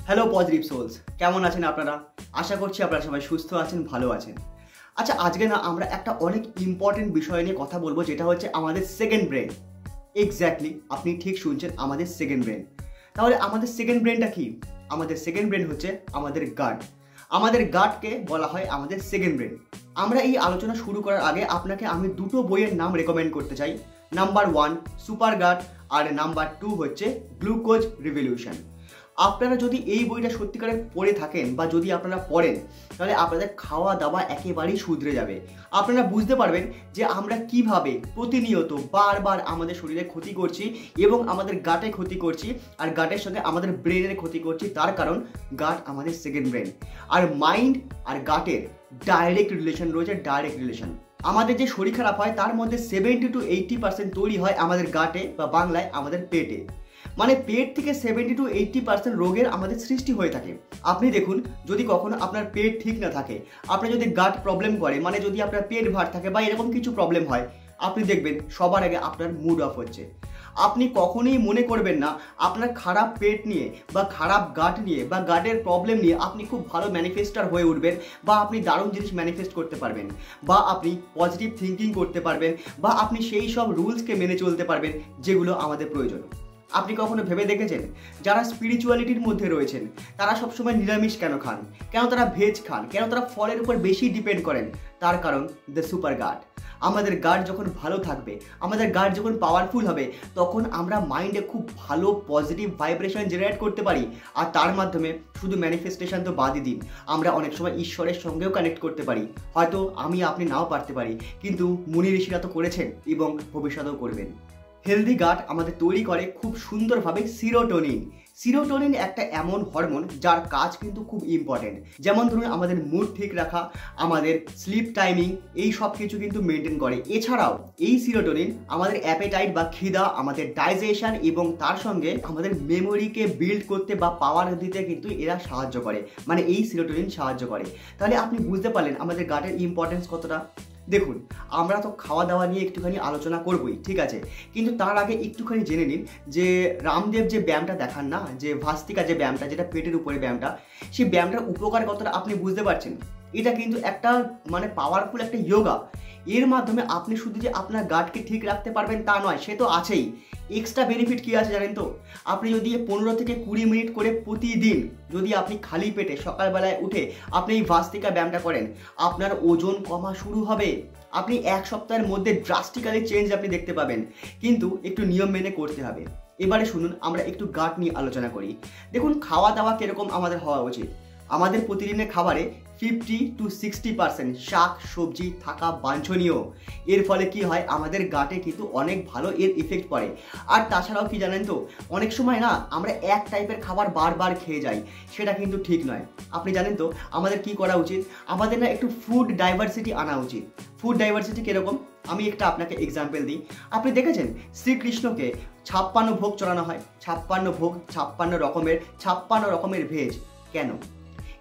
Hello positive sols, কেমন আছেন আপনারা? আশা করছি আপনারা সবাই সুস্থ আছেন, ভালো আছেন। আচ্ছা, আজকে না আমরা একটা অনেক ইম্পর্টেন্ট বিষয় নিয়ে কথা বলবো, যেটা হচ্ছে আমাদের সেকেন্ড ব্রেন। এক্স্যাক্টলি, আপনি ঠিক শুনছেন, আমাদের সেকেন্ড ব্রেন। তাহলে আমাদের সেকেন্ড ব্রেনটা কি? আমাদের সেকেন্ড ব্রেন হচ্ছে আমাদের গাট। আমাদের গাটকে বলা হয় আমাদের সেকেন্ড ব্রেন। আমরা এই আলোচনা শুরু করার আগে আপনাকে আমি দুটো বইয়ের নাম রেকমেন্ড করতে চাই। নাম্বার 1 সুপার গাট, আর নাম্বার 2 হচ্ছে গ্লুকোজ রিভলিউশন। আপনারা যদি এই বইটা সত্যিকারে পড়ে থাকেন বা যদি আপনারা পড়েন, তাহলে আপনাদের খাওয়া দাওয়া একেবারেই শুধরে যাবে। আপনারা বুঝতে পারবেন যে আমরা কিভাবে প্রতিনিয়ত বারবার আমাদের শরীরে ক্ষতি করছি এবং আমাদের গাটে ক্ষতি করছি, আর গাটের সঙ্গে আমাদের ব্রেনের ক্ষতি করছি। তার কারণ গাট আমাদের সেকেন্ড ব্রেন। আর মাইন্ড আর গাটের ডাইরেক্ট রিলেশন রয়েছে, ডাইরেক্ট রিলেশন। আমাদের যে শরীর খারাপ হয় তার মধ্যে 70 to 80% তৈরি হয় আমাদের গাটে, বা বাংলায় আমাদের পেটে। মানে পেট থেকে 70 to 80% রোগের আমাদের সৃষ্টি হয়ে থাকে। আপনি দেখুন, যদি কখনো আপনার পেট ঠিক না থাকে, আপনি যদি গাট প্রবলেম করে, মানে যদি আপনার পেট ভার থাকে বা এরকম কিছু প্রবলেম হয়, আপনি দেখবেন সবার আগে আপনার মুড অফ হচ্ছে। আপনি কখনোই মনে করবেন না আপনার খারাপ পেট নিয়ে বা খারাপ গাট নিয়ে বা গাটের প্রবলেম নিয়ে আপনি খুব ভালো ম্যানিফেস্টার হয়ে উঠবেন, বা আপনি দারুণ জিনিস ম্যানিফেস্ট করতে পারবেন, বা আপনি পজিটিভ থিঙ্কিং করতে পারবেন, বা আপনি সেই সব রুলসকে মেনে চলতে পারবেন যেগুলো আমাদের প্রয়োজন। আপনি কখনো ভেবে দেখেছেন যারা স্পিরিচুয়ালিটির মধ্যে রয়েছেন তারা সবসময় নিরামিষ কেন খান, কেন তারা ভেজ খান, কেন তারা ফলের উপর বেশি ডিপেন্ড করেন? তার কারণ দ্য সুপার গাট। আমাদের গাট যখন ভালো থাকবে, আমাদের গাট যখন পাওয়ারফুল হবে, তখন আমরা মাইন্ডে খুব ভালো পজিটিভ ভাইব্রেশন জেনারেট করতে পারি। আর তার মাধ্যমে শুধু ম্যানিফেস্টেশন তো বাদই দিন, আমরা অনেক সময় ঈশ্বরের সঙ্গেও কানেক্ট করতে পারি। হয়তো আমি আপনি নাও পারতে পারি, কিন্তু মুনি ঋষিরা তো করেছেন এবং ভবিষ্যতেও করবেন। হেলদি গাট আমাদের তৈরি করে খুব সুন্দরভাবে সিরোটোনিন। সিরোটোনিন একটা এমন হরমোন যার কাজ কিন্তু খুব ইম্পর্টেন্ট। যেমন ধরুন, আমাদের মুড ঠিক রাখা, আমাদের স্লিপ টাইমিং, এই সব কিছু কিন্তু মেনটেন করে। এছাড়াও এই সিরোটোনিন আমাদের অ্যাপেটাইট বা খিদা, আমাদের ডাইজেশন এবং তার সঙ্গে আমাদের মেমোরিকে বিল্ড করতে বা পাওয়ার দিতে কিন্তু এরা সাহায্য করে, মানে এই সিরোটোনিন সাহায্য করে। তাহলে আপনি বুঝতে পারলেন আমাদের গাটের ইম্পর্টেন্স কতটা। দেখুন, আমরা তো খাওয়া দাওয়া নিয়ে একটুখানি আলোচনা করবই, ঠিক আছে, কিন্তু তার আগে একটুখানি জেনে নিন যে রামদেব যে ব্যায়ামটা দেখান না, যে ভাস্তিকা যে ব্যায়ামটা, যেটা পেটের উপরে ব্যায়ামটা, সেই ব্যায়ামটার উপকার কতটা আপনি বুঝতে পারছেন? এটা কিন্তু একটা মানে পাওয়ারফুল একটা যোগা। এর মাধ্যমে আপনি শুধু যে আপনার গাটকে ঠিক রাখতে পারবেন তা নয়, সে তো আছেই, এক্সট্রা বেনিফিট কী আছে জানেন তো? আপনি যদি 15 থেকে 20 মিনিট করে প্রতিদিন যদি আপনি খালি পেটে সকালবেলায় উঠে আপনি এই ভাস্তিকা ব্যায়ামটা করেন, আপনার ওজন কমা শুরু হবে। আপনি 1 সপ্তাহের মধ্যে ড্রাস্টিক্যালি চেঞ্জ আপনি দেখতে পাবেন, কিন্তু একটু নিয়ম মেনে করতে হবে। এবারে শুনুন, আমরা একটু গাট নিয়ে আলোচনা করি। দেখুন, খাওয়া দাওয়া কীরকম আমাদের হওয়া উচিত। আমাদের প্রতিদিনের খাবারে 50 to 60% শাক সবজি থাকা বাঞ্ছনীয়। এর ফলে কি হয়, আমাদের গাটে কিন্তু অনেক ভালো এর ইফেক্ট পড়ে। আর তাছাড়াও কি জানেন তো, অনেক সময় না আমরা এক টাইপের খাবার বারবার খেয়ে যাই, সেটা কিন্তু ঠিক নয়। আপনি জানেন তো আমাদের কি করা উচিত? আমাদের না একটু ফুড ডাইভার্সিটি আনা উচিত। ফুড ডাইভার্সিটি কীরকম, আমি একটা আপনাকে এক্সাম্পল দিই। আপনি দেখেছেন শ্রীকৃষ্ণকে 56 ভোগ চড়ানো হয়, 56 ভোগ, 56 রকমের ভেজ। কেন?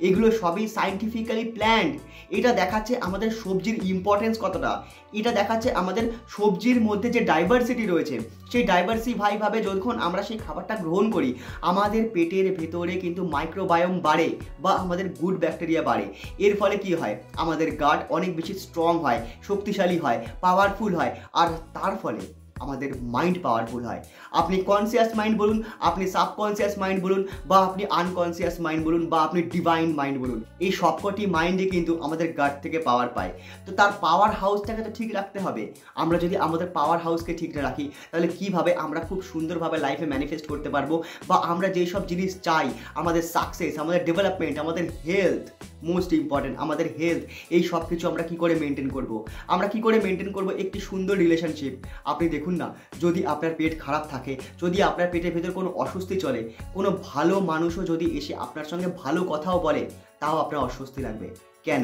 এগুলো সবই সায়েন্টিফিক্যালি প্ল্যান্ড। এটা দেখাচ্ছে আমাদের সবজির ইম্পর্টেন্স কতটা। এটা দেখাচ্ছে আমাদের সবজির মধ্যে যে ডাইভার্সিটি রয়েছে, সেই ডাইভার্সিফাইভাবে যখন আমরা সেই খাবারটা গ্রহণ করি, আমাদের পেটের ভেতরে কিন্তু মাইক্রোবায়োম বাড়ে বা আমাদের গুড ব্যাকটেরিয়া বাড়ে। এর ফলে কি হয়, আমাদের গাট অনেক বেশি স্ট্রং হয়, শক্তিশালী হয়, পাওয়ারফুল হয়, আর তার ফলে আমাদের মাইন্ড পাওয়ারফুল হয়। আপনি কনসিয়াস মাইন্ড বলুন, আপনি সাবকনসিয়াস মাইন্ড বলুন, বা আপনি আনকনসিয়াস মাইন্ড বলুন, বা আপনি ডিভাইন মাইন্ড বলুন, এই সবকটি মাইন্ডে কিন্তু আমাদের গাট থেকে পাওয়ার পায়। তো তার পাওয়ার হাউসটাকে তো ঠিক রাখতে হবে। আমরা যদি আমাদের পাওয়ার হাউসকে ঠিক রাখি, তাহলে কিভাবে আমরা খুব সুন্দরভাবে লাইফে ম্যানিফেস্ট করতে পারবো, বা আমরা যেই সব জিনিস চাই, আমাদের সাকসেস, আমাদের ডেভেলপমেন্ট, আমাদের হেলথ, মোস্ট ইম্পর্টেন্ট আমাদের হেলথ, এই সব কিছু আমরা কি করে মেনটেন করব? আমরা কি করে মেনটেন করব একটি সুন্দর রিলেশনশিপ? আপনি দেখুন না, যদি আপনার পেট খারাপ থাকে, যদি আপনার পেটের ভেতর কোনো অস্বস্তি চলে, কোনো ভালো মানুষও যদি এসে আপনার সঙ্গে ভালো কথাও বলে, তাও আপনার অস্বস্তি লাগবে। কেন?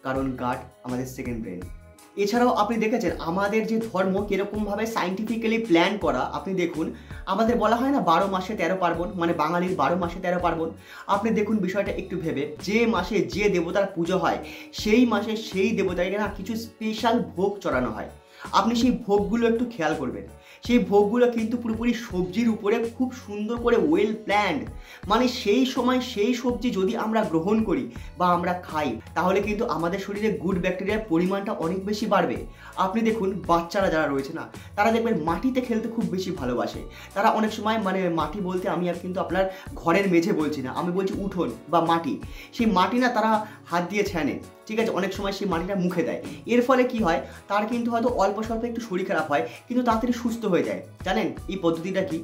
কারণ গাট আমাদের সেকেন্ড ব্রেন। এছাড়াও আপনি দেখেছেন আমাদের যে ধর্ম কীরকমভাবে সায়েন্টিফিক্যালি প্ল্যান করা। আপনি দেখুন, আমাদের বলা হয় না 12 মাসে 13 পার্বণ, মানে বাঙালির 12 মাসে 13 পার্বণ। আপনি দেখুন বিষয়টা একটু ভেবে, যে মাসে যে দেবতার পুজো হয়, সেই মাসে সেই দেবতাকে না কিছু স্পেশাল ভোগ চড়ানো হয়। আপনি সেই ভোগগুলো একটু খেয়াল করবেন। সেই ভোগগুলো কিন্তু পুরোপুরি সবজির উপরে খুব সুন্দর করে ওয়েল প্ল্যান্ড। মানে সেই সময় সেই সবজি যদি আমরা গ্রহণ করি বা আমরা খাই, তাহলে কিন্তু আমাদের শরীরে গুড ব্যাকটেরিয়ার পরিমাণটা অনেক বেশি বাড়বে। আপনি দেখুন বাচ্চারা যারা রয়েছে না, তারা দেখবেন মাটিতে খেলতে খুব বেশি ভালোবাসে। তারা অনেক সময় মানে মাটি বলতে আমি আর কিন্তু আপনার ঘরের মেঝে বলছি না, আমি বলছি উঠোন বা মাটি। সেই মাটি না তারা হাত দিয়ে ছানে, ঠিক আছে, অনেক সময় সেই মাটিটা মুখে দেয়। এর ফলে কি হয়, তার কিন্তু হয়তো অল্প স্বল্প একটু শরীর খারাপ হয়, কিন্তু তাড়াতাড়ি সুস্থ হয়ে যায়। জানেন এই পদ্ধতিটা কি?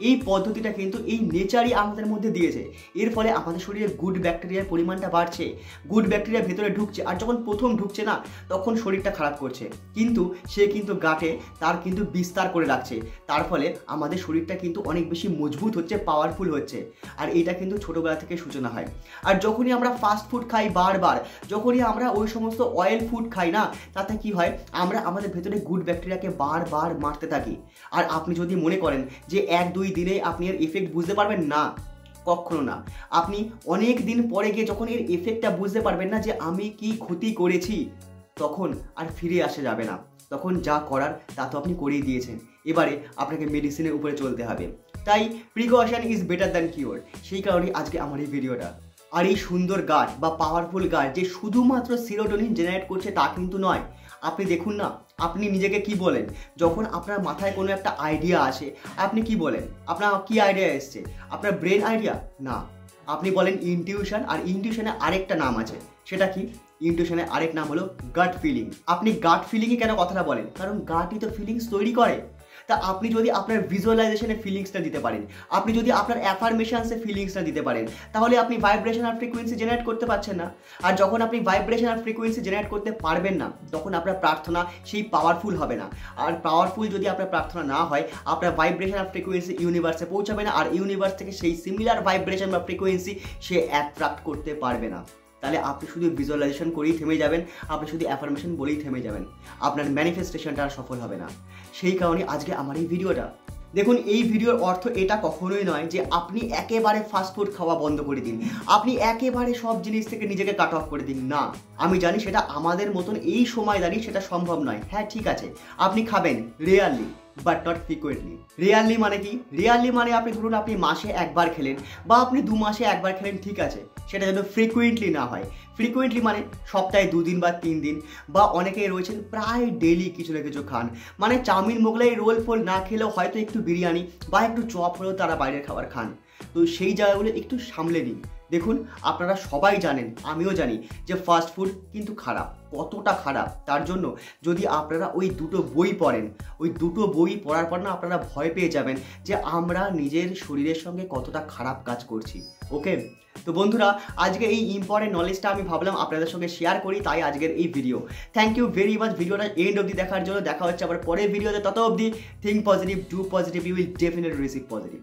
এই পদ্ধতিটা কিন্তু এই নেচারই আমাদের মধ্যে দিয়েছে। এর ফলে আমাদের শরীরে গুড ব্যাকটেরিয়ার পরিমাণটা বাড়ছে, গুড ব্যাকটেরিয়া ভেতরে ঢুকছে। আর যখন প্রথম ঢুকছে না, তখন শরীরটা খারাপ করছে, কিন্তু সে কিন্তু গাটে তার কিন্তু বিস্তার করে রাখছে। তার ফলে আমাদের শরীরটা কিন্তু অনেক বেশি মজবুত হচ্ছে, পাওয়ারফুল হচ্ছে। আর এটা কিন্তু ছোটোবেলা থেকে সূচনা হয়। আর যখনই আমরা ফাস্ট ফুড খাই বারবার, যখনই আমরা ওই সমস্ত অয়েল ফুড খাই না, তাতে কি হয়, আমরা আমাদের ভেতরে গুড ব্যাকটেরিয়াকে বারবার মারতে থাকি। আর আপনি যদি মনে করেন যে 1-2 দিনে আপনি এর এফেক্ট বুঝতে পারবেন, না, কখনো না। আপনি অনেক দিন পরে গিয়ে যখন এর এফেক্টটা বুঝতে পারবেন না যে আমি কি ক্ষতি করেছি, তখন আর ফিরে আসা যাবে না। তখন যা করার তা তো আপনি করেই দিয়েছেন, এবারে আপনাকে মেডিসিনের উপরে চলতে হবে। তাই precaution is better than cure. সেই কারণেই আজকে আমার এই ভিডিওটা। আর এই সুন্দর গাট বা পাওয়ারফুল গাট যে শুধুমাত্র সিরোটোনিন জেনারেট করছে তা কিন্তু নয়। আপনি দেখুন না, আপনি নিজেকে কি বলেন যখন আপনার মাথায় কোনো একটা আইডিয়া আসে? আপনি কি বলেন? আপনার কি আইডিয়া এসছে? আপনার ব্রেন আইডিয়া? না, আপনি বলেন ইনটিউশন। আর ইনটিউশনের আরেকটা নাম আছে, সেটা কি? ইনটিউশনের আরেক নাম হলো গাট ফিলিং। আপনি গাট ফিলিংই কেন কথাটা বলেন? কারণ গাটই তো ফিলিংস তৈরি করে। তা আপনি যদি আপনার ভিজুয়ালাইজেশনে ফিলিংসটা দিতে পারেন, আপনি যদি আপনার অ্যাফার্মেশনসে ফিলিংসটা দিতে পারেন, তাহলে আপনি ভাইব্রেশন আর ফ্রিকোয়েন্সি জেনারেট করতে পারছেন না। আর যখন আপনি ভাইব্রেশন আর ফ্রিকোয়েন্সি জেনারেট করতে পারবেন না, তখন আপনার প্রার্থনা সেই পাওয়ারফুল হবে না। আর পাওয়ারফুল যদি আপনার প্রার্থনা না হয়, আপনার ভাইব্রেশন আর ফ্রিকোয়েন্সি ইউনিভার্সে পৌঁছাবে না। আর ইউনিভার্স থেকে সেই সিমিলার ভাইব্রেশন বা ফ্রিকোয়েন্সি সে অ্যাট্রাক্ট করতে পারবে না। তাহলে আপনি শুধু ভিজুয়ালাইজেশন করেই থেমে যাবেন, আপনি শুধু অ্যাফার্মেশন বলেই থেমে যাবেন, আপনার ম্যানিফেস্টেশনটা আর সফল হবে না। সেই কারণে আজকে আমার এই ভিডিওটা। দেখুন, এই ভিডিওর অর্থ এটা কখনোই নয় যে আপনি একেবারে ফাস্টফুড খাওয়া বন্ধ করে দিন, আপনি একেবারে সব জিনিস থেকে নিজেকে কাট অফ করে দিন। না, আমি জানি সেটা আমাদের মতন এই সময় দাঁড়িয়ে সেটা সম্ভব নয়। হ্যাঁ ঠিক আছে, আপনি খাবেন rarely, but not frequently. Rarely মানে কি? রেয়ারলি মানে আপনি ধরুন আপনি মাসে একবার খেলেন বা আপনি 2 মাসে একবার খেলেন, ঠিক আছে, সেটা যেন ফ্রিকুয়েন্টলি না হয়। ফ্রিকুয়েন্টলি মানে সপ্তাহে 2 দিন বা 3 দিন, বা অনেকেই রয়েছেন প্রায় ডেইলি কিছু না কিছু খান। মানে চাউমিন, মোগলাই, রোল ফোল না খেলেও হয়তো একটু বিরিয়ানি বা একটু চপ হলেও তারা বাইরের খাবার খান। তো সেই জায়গাগুলো একটু সামলে নিন। দেখুন, আপনারা সবাই জানেন, আমিও জানি যে ফাস্ট ফুড কিন্তু খারাপ, কতটা খারাপ। তার জন্য যদি আপনারা ওই 2টো বই পড়েন, ওই 2টো বই পড়ার পর না আপনারা ভয় পেয়ে যাবেন যে আমরা নিজের শরীরের সঙ্গে কতটা খারাপ কাজ করছি। ওকে, তো বন্ধুরা, আজকে এই ইম্পর্টেন্ট নলেজটা আমি ভাবলাম আপনাদের সঙ্গে শেয়ার করি, তাই আজকের এই video. Thank you very much ভিডিওটা এন্ড অবধি দেখার জন্য। দেখা হচ্ছে আবার পরের ভিডিওতে। তত অবধি think positive, do positive, you will definitely receive positive.